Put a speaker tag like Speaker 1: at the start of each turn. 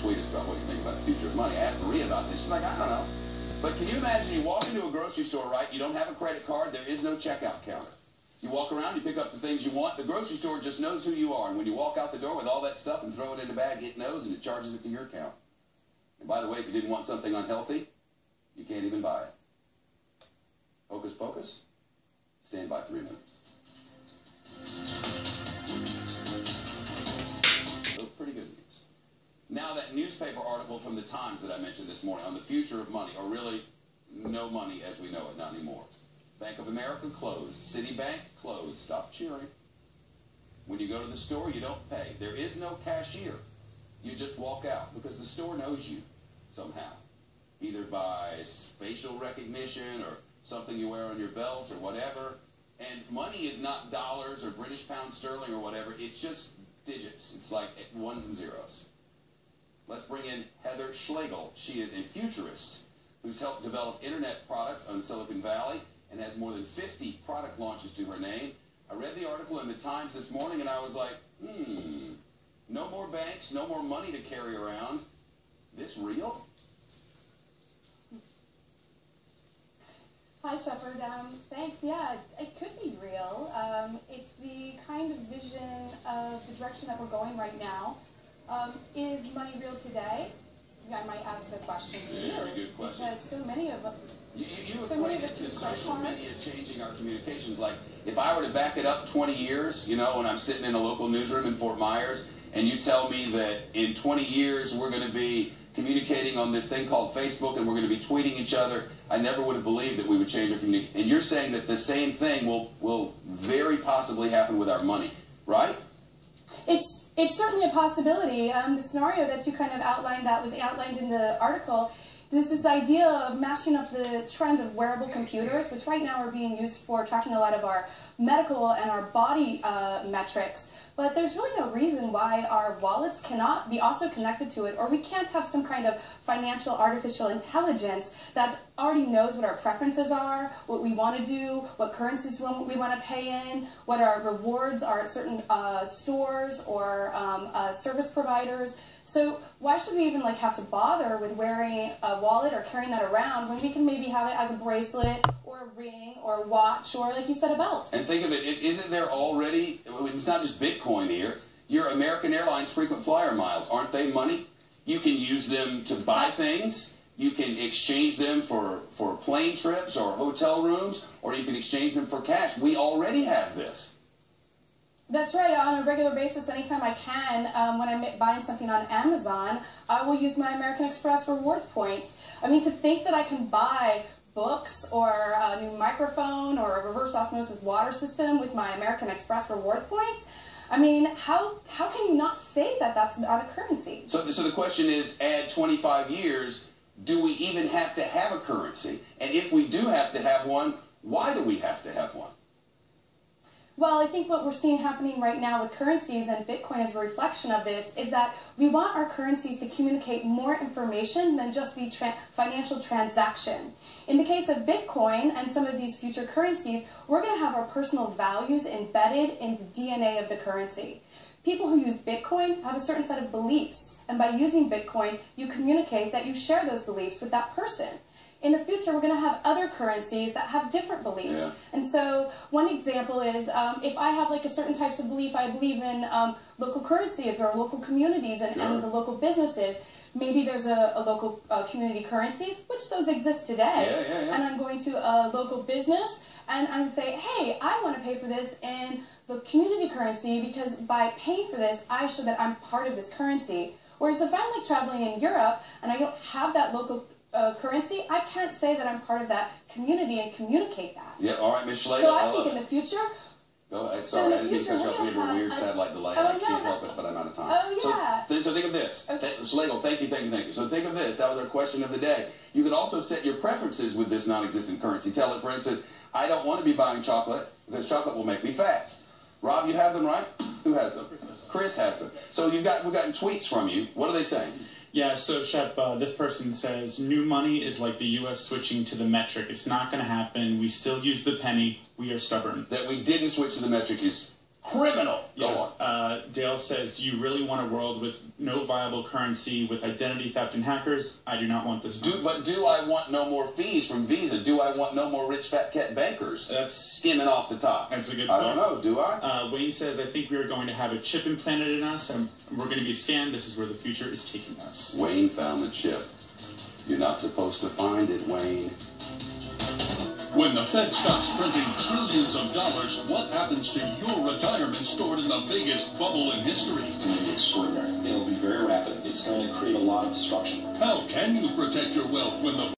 Speaker 1: tweet us about what you think about the future of money. I asked Maria about this. She's like, I don't know. But can you imagine you walk into a grocery store, right? You don't have a credit card. There is no checkout counter. You walk around, you pick up the things you want. The grocery store just knows who you are. And when you walk out the door with all that stuff and throw it in a bag, it knows and it charges it to your account. And by the way, if you didn't want something unhealthy, you can't even buy it. Hocus pocus? Stand by 3 minutes. So pretty good news. Now that newspaper article from the Times that I mentioned this morning on the future of money, or really no money as we know it, not anymore. Bank of America closed. Citibank closed. Stop cheering. When you go to the store, you don't pay. There is no cashier. You just walk out because the store knows you somehow. Either by facial recognition or something you wear on your belt or whatever. And money is not dollars or British pound sterling or whatever. It's just digits. It's like ones and zeros. Let's bring in Heather Schlegel. She is a futurist who's helped develop internet products on Silicon Valley and has more than 50 product launches to her name. I read the article in the Times this morning and I was like, no more banks, no more money to carry around. This real?
Speaker 2: Hi, Shepard. Thanks. Yeah, it could be real. It's the kind of vision of the direction that we're going right now. Is money real today? I might ask the question to you.
Speaker 1: Very good question.
Speaker 2: Because so many of us...
Speaker 1: You equate it to social media changing our communications. Like, if I were to back it up 20 years, you know, when I'm sitting in a local newsroom in Fort Myers, and you tell me that in 20 years we're going to be communicating on this thing called Facebook and we're going to be tweeting each other, I never would have believed that we would change our communication. And you're saying that the same thing will very possibly happen with our money, right?
Speaker 2: It's certainly a possibility. The scenario that you kind of outlined, that was outlined in the article, there's this idea of mashing up the trend of wearable computers, which right now are being used for tracking a lot of our medical and our body metrics. But there's really no reason why our wallets cannot be also connected to it, or we can't have some kind of financial artificial intelligence that already knows what our preferences are, what we want to do, what currencies we want to pay in, what our rewards are at certain stores or service providers. So why should we even have to bother with wearing a wallet or carrying that around when we can maybe have it as a bracelet or a ring or a watch or, like you said, a belt?
Speaker 1: And think of it, isn't there already, it's not just Bitcoin here, your American Airlines frequent flyer miles, aren't they money? You can use them to buy things, you can exchange them for plane trips or hotel rooms, or you can exchange them for cash. We already have this.
Speaker 2: That's right. On a regular basis, anytime I can, when I'm buying something on Amazon, I will use my American Express rewards points. I mean, to think that I can buy books or a new microphone or a reverse osmosis water system with my American Express rewards points, I mean, how can you not say that that's not a currency? So
Speaker 1: the question is, add 25 years, do we even have to have a currency? And if we do have to have one, why do we have to have one?
Speaker 2: Well, I think what we're seeing happening right now with currencies, and Bitcoin is a reflection of this, is that we want our currencies to communicate more information than just the financial transaction. In the case of Bitcoin and some of these future currencies, we're going to have our personal values embedded in the DNA of the currency. People who use Bitcoin have a certain set of beliefs, and by using Bitcoin, you communicate that you share those beliefs with that person. In the future, we're going to have other currencies that have different beliefs. Yeah. And so one example is if I have a certain types of belief, I believe in local currencies or local communities and the local businesses. Maybe there's a local community currencies, which those exist today. Yeah. And I'm going to a local business and I'm going to say, hey, I want to pay for this in the community currency because by paying for this, I show that I'm part of this currency. Whereas if I'm traveling in Europe and I don't have that local currency, I can't say that I'm part of that community and communicate that.
Speaker 1: Yeah, all right, Ms. Schlegel.
Speaker 2: So I think in the future...
Speaker 1: Go ahead. Sorry, I didn't mean to cut you off. We have a weird satellite delay. I can't help it, but I'm out of time.
Speaker 2: Oh, yeah.
Speaker 1: So think of this. Okay. Schlegel, thank you. So think of this. That was our question of the day. You could also set your preferences with this non-existent currency. Tell it, for instance, I don't want to be buying chocolate because chocolate will make me fat. Rob, you have them, right? Who has them? Chris has them. So we've gotten tweets from you. What are they saying?
Speaker 3: Yeah, so Shep, this person says, new money is like the U.S. switching to the metric. It's not going to happen. We still use the penny. We are stubborn.
Speaker 1: That we didn't switch to the metric is Criminal. Go on.
Speaker 3: Dale says, do you really want a world with no viable currency, with identity theft and hackers? I do not want this.
Speaker 1: But do I want no more fees from Visa? Do I want no more rich fat cat bankers skimming off the top?
Speaker 3: That's a good point.
Speaker 1: I don't know. Do I?
Speaker 3: Wayne says, I think we are going to have a chip implanted in us, and we're going to be scanned. This is where the future is taking us.
Speaker 1: Wayne found the chip. You're not supposed to find it, Wayne.
Speaker 4: When the Fed stops printing trillions of dollars, what happens to your retirement stored in the biggest bubble in history?
Speaker 5: It's going to be extraordinary. It'll be very rapid. It's going to create a lot of disruption.
Speaker 4: How can you protect your wealth when the